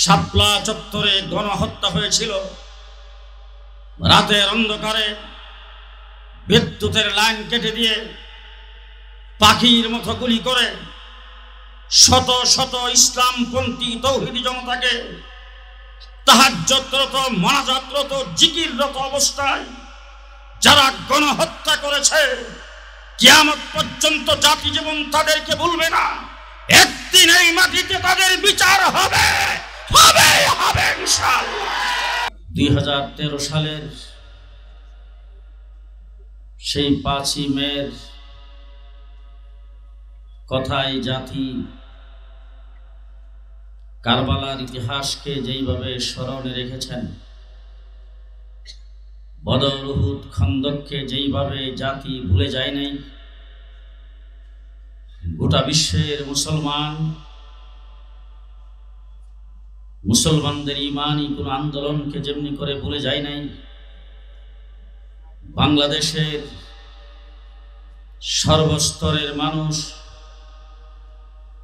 শাপলা চত্বরে গণহত্যা হয়েছিল। রাতের অন্ধকারে বিদ্যুতের লাইন কেটে দিয়ে পাখির মতো গুলি করে শত শত ইসলামপন্থী তৌহিদি জনতাকে তাহাজ্জুদরত, মোনাজাতরত, জিকিররত অবস্থায় যারা গণহত্যা করেছে, কিয়ামত পর্যন্ত জাতি জীবন তাদেরকে ভুলবে না। একদিন এই মাটিতে তাদের বিচার হবে হবে হবে ইনশাআল্লাহ। 2013 সালের সেই 5ই মের কথায় জাতি কারবালার ইতিহাসকে যেইভাবে স্মরণে রেখেছেন, বদর, উহুদ, খন্দককে যেইভাবে জাতি ভুলে যায় নাই, গোটা বিশ্বের মুসলমানদের ইমানি কোন আন্দোলনকে যেমনি করে ভুলে যায় নাই, বাংলাদেশের সর্বস্তরের মানুষ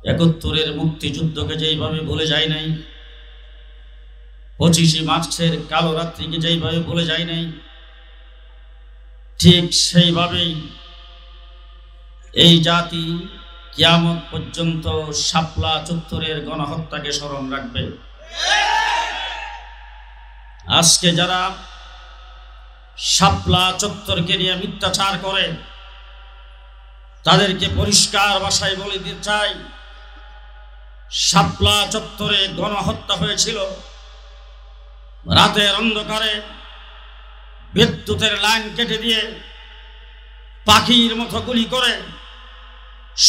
71-এর মুক্তিযুদ্ধকে যেইভাবে ভুলে যায় নাই, 25শে মার্চের কালো রাত্রিকে যেইভাবে ভুলে যায় নাই, ঠিক সেইভাবেই এই জাতি কিয়ামত পর্যন্ত শাপলা চত্বরের গণহত্যাকে স্মরণ রাখবে। আজকে যারা শাপলা চত্বরকে নিয়ে মিথ্যাচার করে, তাদেরকে পরিষ্কার ভাষায় বলে দিতে চাই, শাপলা চত্বরে গণহত্যা হয়েছিল। রাতের অন্ধকারে বিদ্যুতের লাইন কেটে দিয়ে পাখির মতো গুলি করে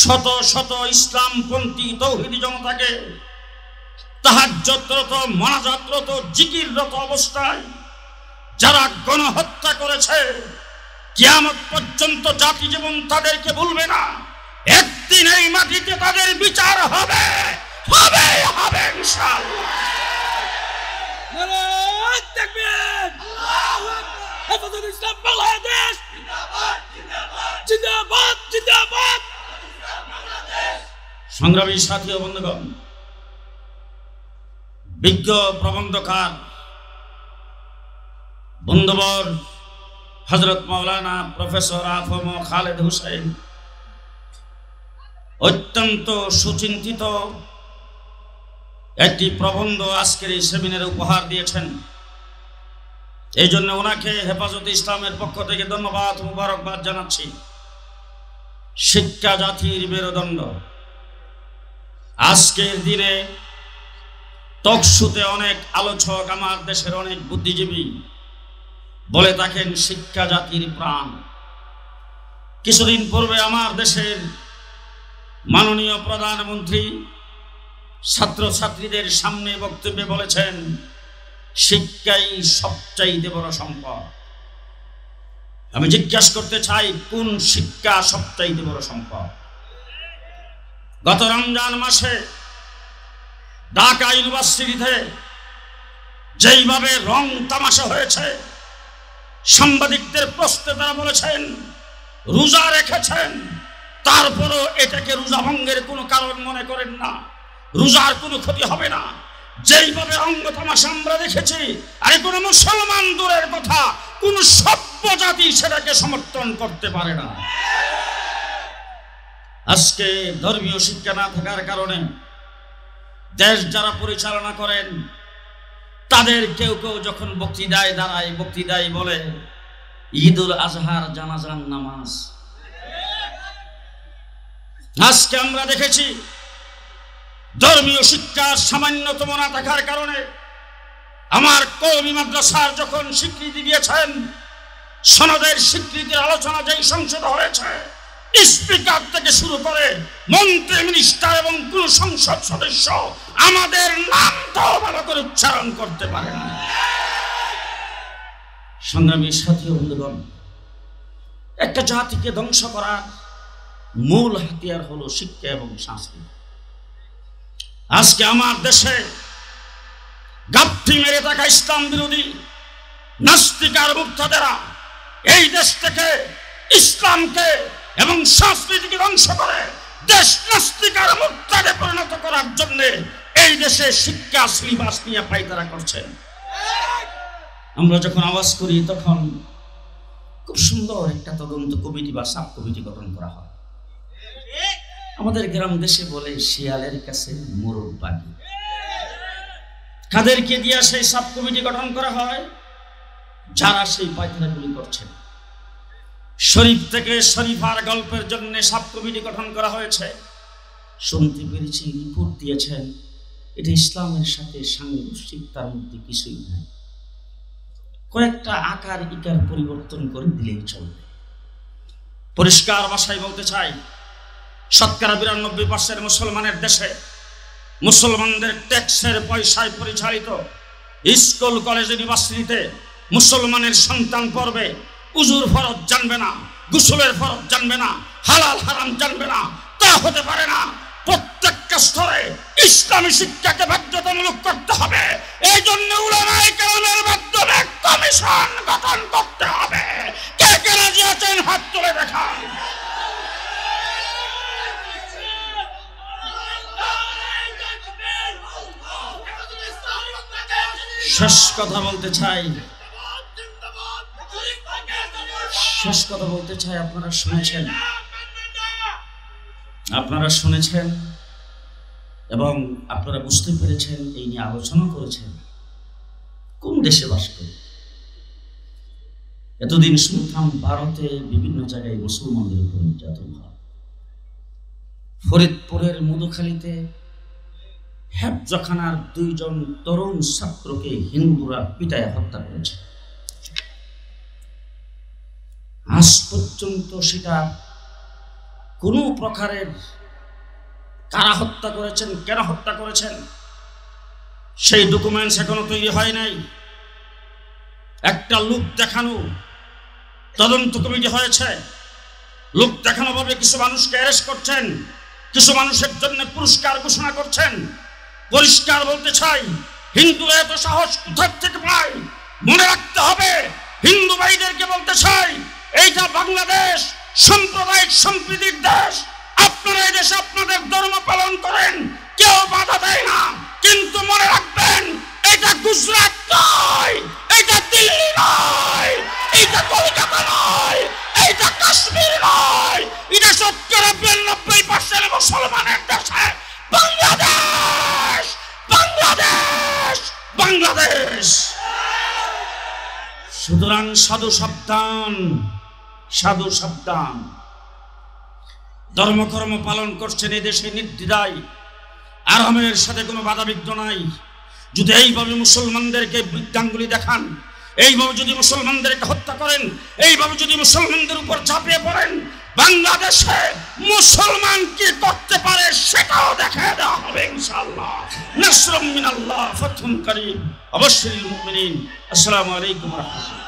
শত শত ইসলামপন্থী তৌহিদি জনতাকে তাহাজ্জুদরত, মোনাজাতরত, জিকিররত অবস্থায় যারা গণহত্যা করেছে, কিয়ামত পর্যন্ত জাতি জীবন তাদেরকে ভুলবে না। একদিন এই মাটিতে তাদের বিচার হবে হবে হবে ইনশাআল্লাহ। নারায়ে তাকবীর, আল্লাহু আকবার। হেফাজতে ইসলাম বাংলাদেশ জিন্দাবাদ জিন্দাবাদ জিন্দাবাদ জিন্দাবাদ। সংগ্রামী সাথী ও বন্ধুগণ, বিজ্ঞ প্রবন্ধকার বন্ধুবর হযরত মাওলানা প্রফেসর আফম খালেদ হোসেন অত্যন্ত সুচিন্তিত একটি প্রবন্ধ আজকের এই সেমিনারে উপহার দিয়েছেন। এই জন্য ওনাকে হেফাজতে ইসলামের পক্ষ থেকে ধন্যবাদ, মুবারকবাদ জানাচ্ছি। শিক্ষা জাতির মেরুদণ্ড। আজকের দিনে টকশোতে অনেক আলোচক, আমার দেশের অনেক বুদ্ধিজীবী বলে থাকেন শিক্ষা জাতির প্রাণ। কিছুদিন পূর্বে আমার দেশের মাননীয় প্রধানমন্ত্রী ছাত্রছাত্রীদের সামনে বক্তব্যে বলেছেন, শিক্ষাই সবচাইতে বড় সম্পদ। আমি জিজ্ঞাসা করতে চাই, কোন শিক্ষা সবচাইতে বড় সম্পদ? গত রমজান মাসে ঢাকা ইউনিভার্সিটিতে যেইভাবে রং তামাশা হয়েছে, সাংবাদিকদের প্রশ্নে তারা বলেছেন রোজা রেখেছেন, তারপরও এটাকে রোজা ভঙ্গের কোনো কারণ মনে করেন না, রোজার কোনো ক্ষতি হবে না। যেইভাবে অঙ্গ তামাশা আমরা দেখেছি, আরে কোনো মুসলমান দূরের কথা, কোন সভ্য জাতি সেটাকে সমর্থন করতে পারে না। আজকে ধর্মীয় শিক্ষা না থাকার কারণে দেশ যারা পরিচালনা করেন, তাদের কেউ কেউ যখন বক্তৃতায় দাঁড়ায়, বক্তৃতায় বলে ঈদুল আজহার জানাজার নামাজ। আজকে আমরা দেখেছি ধর্মীয় শিক্ষার সামান্যতম না থাকার কারণে আমার কওমি মাদ্রাসার যখন স্বীকৃতি দিয়েছেন, সনদের স্বীকৃতির আলোচনা যেই সংসদ হয়েছে, স্পিকার থেকে শুরু করে মন্ত্রী, মিনিস্টার এবং কোন সংসদ সদস্য আমাদের নামটাও ভালো করে উচ্চারণ করতে পারে না। সংগ্রামী সাথী বন্ধুগণ, একটা জাতিকে ধ্বংস করার মূল হাতিয়ার হলো শিক্ষা এবং সংস্কৃতি। আজকে আমার দেশে গাপ্পি মেরে থাকা ইসলাম বিরোধী নাস্তিক আর মুক্তাদেরা এই দেশ থেকে ইসলামকে এবং সংস্কৃতিকে ধ্বংস করে দেশ নাস্তিক আর মুক্তাদে পরিণত করার জন্য এই দেশে শিক্ষা সিলেবাস নিয়ে পায়তারা করছেন। আমরা যখন আওয়াজ করি তখন খুব সুন্দর একটা তদন্ত কমিটি বা সাব কমিটি গঠন করা হয়। আমাদের গ্রাম দেশে বলে শিয়ালের কাছে মোরগ বাগি। কাদেরকে দিয়ে সেই সাব কমিটি গঠন করা হয়? যারা সেই পায়তারাগুলি করছেন। শরীফ থেকে শরীফার গল্পের জন্য সাব কমিটি গঠন করা হয়েছে। শুনতে পেরেছি রিপোর্ট দিয়েছেন এটা ইসলামের সাথে সাংঘর্ষিক, তার মধ্যে কিছুই নাই, কয়েকটা আকার ইকার পরিবর্তন করে দিলেই চলবে। পরিষ্কার ভাষায় বলতে চাই, শতকরা 92% মুসলমানের দেশে মুসলমানদের ট্যাক্সের পয়সায় পরিচালিত স্কুল কলেজ ইউনিভার্সিটিতে মুসলমানের সন্তান পড়বে, উজুর ফরজ জানবে না, গোসলের ফরজ জানবে না, হালাল হারাম জানবে না, তা হতে পারে না। প্রত্যেকটা স্তরে ইসলামী শিক্ষাকে বাধ্যতামূলক করতে হবে। এই জন্য উলামায়ে কেরামের মাধ্যমে কমিশন গঠন করতে হবে। কে কে রাজি আছেন হাত তুলে দেখান। শেষ কথা বলতে চাই, আপনারা শুনেছেন এবং আপনারা বুঝতে পেরেছেন, এই নিয়ে আলোচনা করেছেন। কোন দেশে বাস করি? এতদিন শুনতাম ভারতে বিভিন্ন জায়গায় মুসলমানদের উপর নির্যাতন হয়। ফরিদপুরের মধুখালীতে হেফজখানার 2 জন তরুণ ছাত্রকে হিন্দুরা পিটায় হত্যা করেছে। আজ পর্যন্ত সেটা কোনো প্রকারের কারা হত্যা করেছেন, কেন হত্যা করেছেন, সেই ডকুমেন্টস এখনো তৈরি হয় নাই। একটা লোক দেখানো তদন্ত কমিটি হয়েছে, লোক দেখানো ভাবে কিছু মানুষকে অ্যারেস্ট করছেন, কিছু মানুষের জন্য পুরস্কার ঘোষণা করছেন। পরিষ্কার বলতে চাই, হিন্দুরা এত সাহস কোথা থেকে পায়? মনে রাখতে হবে, হিন্দু ভাইদেরকে বলতে চাই, এইটা বাংলাদেশ সাম্প্রদায়িক সম্প্রীতির দেশ। আপনারা এই দেশে আপনাদের ধর্ম পালন করেন, কেউ বাধা দেয় না, কিন্তু মনে রাখবেন এটা গুজরাট নয়, এটা দিল্লি নয়, এটা কলকাতা নয়, এটা কাশ্মীর নয়, এটা 90% মুসলমানের দেশে বাংলাদেশ, বাংলাদেশ, বাংলাদেশ। সুতরাং সাধু সাবধান, সাধু সাবধান। ধর্মকর্ম পালন করছেন এই দেশে নির্দ্বিধায়, আরামের সাথে কোনো বাধা বিঘ্ন নাই। যদি এইভাবে মুসলমানদেরকে বৃদ্ধাঙ্গুলি দেখান, এইভাবে যদি মুসলমানদেরকে হত্যা করেন, এইভাবে যদি মুসলমানদের উপর ঝাঁপিয়ে পড়েন, বাংলাদেশে মুসলমান কি করতে পারে সেটাও দেখা দেওয়া হবে ইনশাআল্লাহ। নাসরুম মিনাল্লাহ, ফাতহুন কারীম, অবশ্যই মুমিনিন। আসসালামু আলাইকুম ওয়া রাহমাতুল্লাহ।